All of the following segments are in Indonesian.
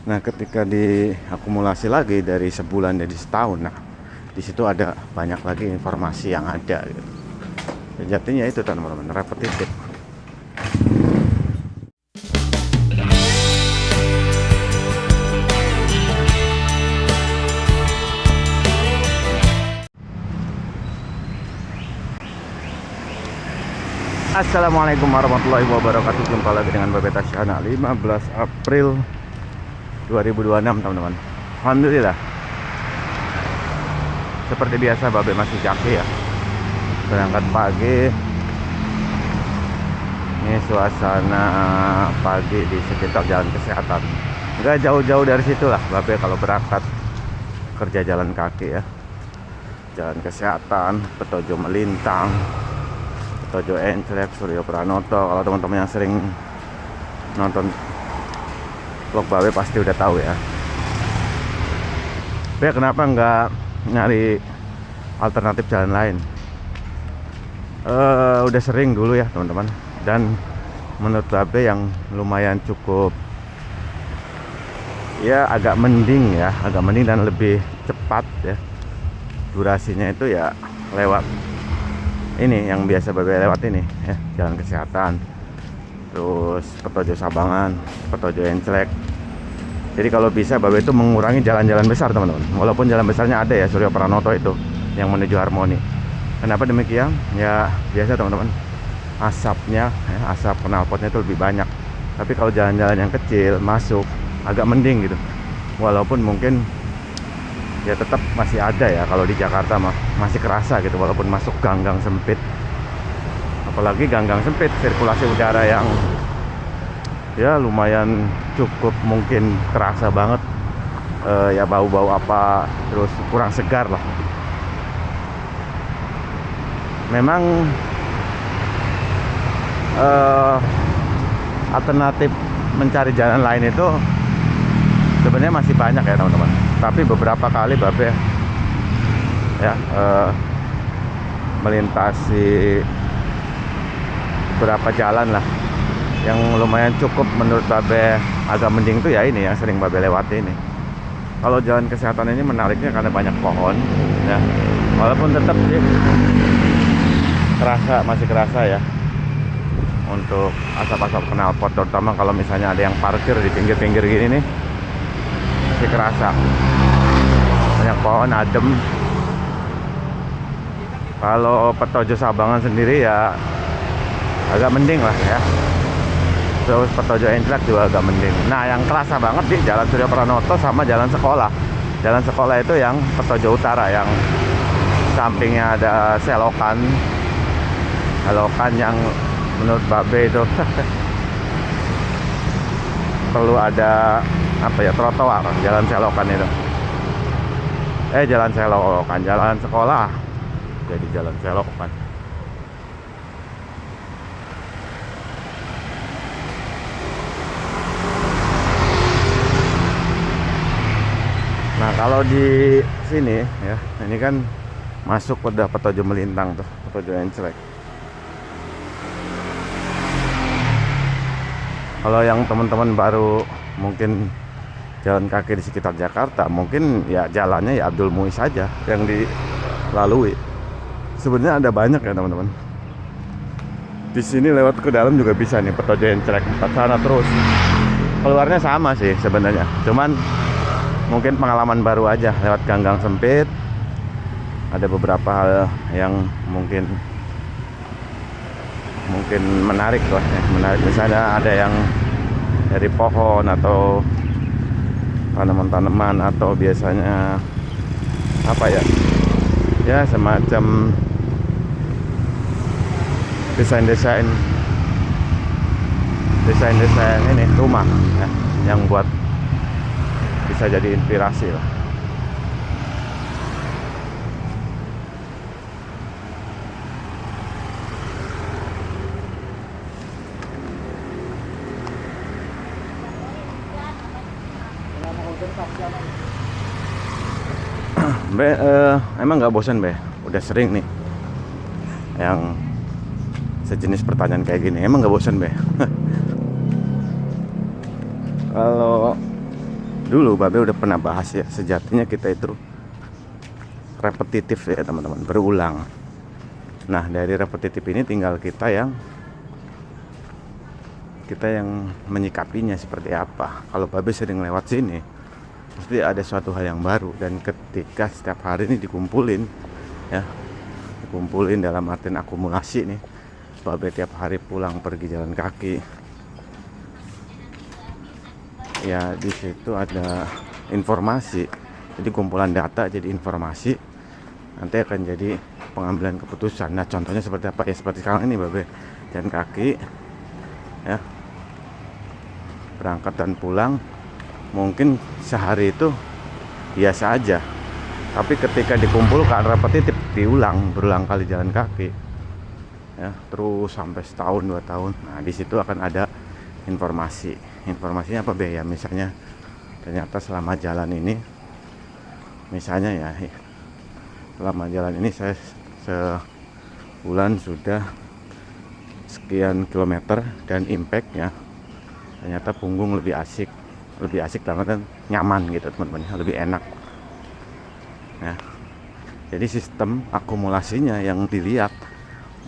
Nah, ketika diakumulasi lagi dari sebulan jadi setahun, nah di situ ada banyak lagi informasi yang ada gitu. Sejatinya itu teman-teman, repetitif. Assalamualaikum warahmatullahi wabarakatuh. Jumpa lagi dengan Babe Tasyana 15 April 2026 teman-teman. Alhamdulillah, seperti biasa Babe masih jaki ya, berangkat pagi. Ini suasana pagi di sekitar Jalan Kesehatan. Nggak jauh-jauh dari situ lah Babe kalau berangkat kerja jalan kaki ya. Jalan Kesehatan, Petojo Melintang, Petojo Enclek, Suryo Pranoto. Kalau teman-teman yang sering nonton vlog Babe pasti udah tahu ya. Babe kenapa nggak nyari alternatif jalan lain? Udah sering dulu ya teman-teman, dan menurut Babe yang lumayan cukup ya, agak mending dan lebih cepat ya. Durasinya itu ya lewat ini yang biasa Babe lewat ini ya, Jalan Kesehatan, terus Petojo Sabangan, Petojo Enclek. Jadi kalau bisa Babe itu mengurangi jalan-jalan besar teman-teman, walaupun jalan besarnya ada ya, Suryo Pranoto itu yang menuju Harmoni. Kenapa demikian? Ya biasa teman-teman, asapnya ya, asap knalpotnya itu lebih banyak. Tapi kalau jalan-jalan yang kecil masuk agak mending gitu, walaupun mungkin ya tetap masih ada ya. Kalau di Jakarta mah masih kerasa gitu, walaupun masuk gang-gang sempit. Apalagi gang-gang sempit, sirkulasi udara yang ya lumayan cukup mungkin kerasa banget ya, bau-bau apa, terus kurang segar lah. Memang alternatif mencari jalan lain itu sebenarnya masih banyak ya teman-teman. Tapi beberapa kali Babe ya melintasi beberapa jalan lah yang lumayan cukup menurut Babe agak mending tuh ya, ini yang sering Babe lewati ini. Kalau Jalan Kesehatan ini menariknya karena banyak pohon ya, walaupun tetap sih masih kerasa ya untuk asap-asap knalpot, terutama kalau misalnya ada yang parkir di pinggir-pinggir gini nih, masih kerasa banyak pohon, adem. Kalau Petojo Sabangan sendiri ya agak mending lah ya, terus Petojo Enclek juga agak mending. Nah yang kerasa banget di Jalan Suryo Pranoto sama Jalan Sekolah. Jalan Sekolah itu yang Petojo Utara, yang sampingnya ada selokan yang menurut Babe itu perlu ada apa ya, trotoar. Jalan selokan itu Jalan Sekolah jadi Jalan Selokan. Nah kalau di sini ya, ini kan masuk pada Petojo Melintang tuh, Petojo Enclek. Kalau yang teman-teman baru mungkin jalan kaki di sekitar Jakarta, mungkin ya jalannya ya Abdul Muiz saja yang dilalui. Sebenarnya ada banyak ya teman-teman. Di sini lewat ke dalam juga bisa nih, Petojo Enclek, empat sana terus. Keluarnya sama sih sebenarnya, cuman mungkin pengalaman baru aja lewat gang-gang sempit. Ada beberapa hal yang mungkin menarik lah ya, menarik. Misalnya ada yang dari pohon atau tanaman-tanaman, atau biasanya apa ya, ya semacam desain ini rumah ya, yang buat bisa jadi inspirasi lah. Be, emang nggak bosan Be? Udah sering nih yang sejenis pertanyaan kayak gini. Emang nggak bosan Be? Kalau dulu Babe udah pernah bahas ya, sejatinya kita itu repetitif ya teman-teman, berulang. Nah dari repetitif ini tinggal kita yang menyikapinya seperti apa. Kalau Babe sering lewat sini, pasti ada suatu hal yang baru. Dan ketika setiap hari ini dikumpulin ya, dikumpulin dalam artian akumulasi nih, Babe tiap hari pulang pergi jalan kaki ya, di situ ada informasi. Jadi kumpulan data jadi informasi, nanti akan jadi pengambilan keputusan. Nah contohnya seperti apa ya, seperti sekarang ini Babe jalan kaki ya, berangkat dan pulang. Mungkin sehari itu biasa aja, tapi ketika dikumpulkan repetitif, diulang berulang kali jalan kaki ya, terus sampai setahun 2 tahun. Nah di situ akan ada informasinya apa Be ya, misalnya ternyata selama jalan ini, misalnya ya, selama jalan ini saya sebulan sudah sekian kilometer, dan impactnya ternyata punggung lebih asik banget dan nyaman gitu teman-teman, lebih enak ya. Jadi sistem akumulasinya yang dilihat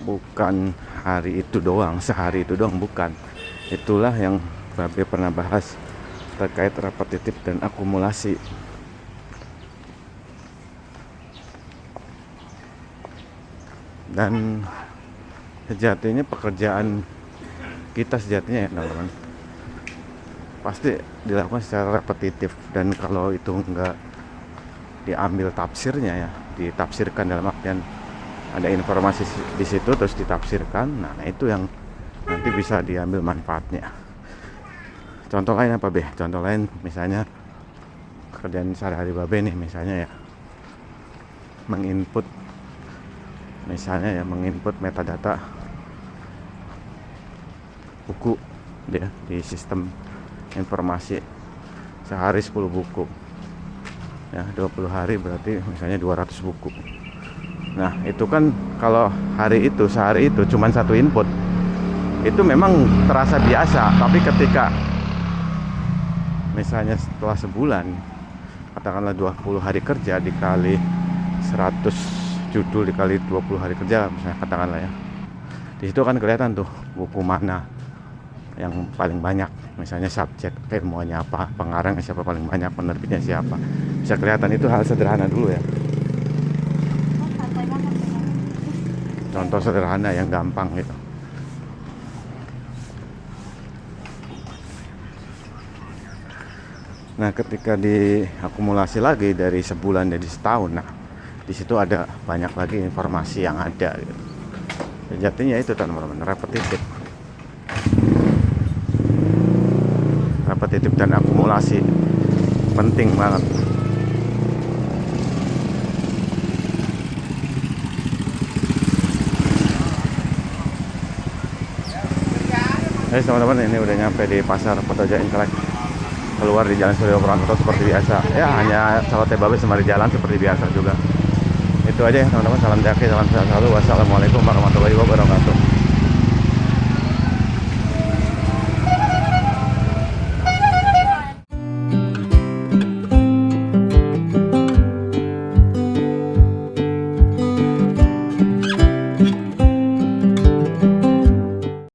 bukan hari itu doang, sehari itu doang, bukan. Itulah yang Babe pernah bahas terkait repetitif dan akumulasi. Dan sejatinya pekerjaan kita sejatinya ya teman-teman, pasti dilakukan secara repetitif. Dan kalau itu enggak diambil tafsirnya ya, ditafsirkan dalam artian ada informasi di situ terus ditafsirkan, nah itu yang nanti bisa diambil manfaatnya. Contoh lain apa Be? Contoh lain misalnya kerjaan sehari-hari Babe nih, misalnya ya menginput metadata buku ya di sistem informasi, sehari 10 buku ya, 20 hari berarti misalnya 200 buku. Nah itu kan kalau sehari itu cuman satu input, itu memang terasa biasa. Tapi ketika misalnya setelah sebulan, katakanlah 20 hari kerja dikali 100 judul dikali 20 hari kerja misalnya, katakanlah ya, di situ kan kelihatan tuh buku mana yang paling banyak, misalnya subjek ilmuannya apa, pengarangnya siapa paling banyak, penerbitnya siapa, bisa kelihatan. Itu hal sederhana dulu ya, contoh sederhana yang gampang gitu. Nah ketika diakumulasi lagi dari sebulan jadi setahun, nah di situ ada banyak lagi informasi yang ada gitu. Sejatinya itu teman-teman, repetitif dan akumulasi penting banget. Teman-teman, ini udah nyampe di pasar Potoja Intelek, keluar di Jalan Suryo Pranoto seperti biasa ya, hanya salute Babe sembari jalan seperti biasa juga. Itu aja ya teman-teman, salam jaki, salam sehat selalu, wassalamualaikum warahmatullahi wabarakatuh.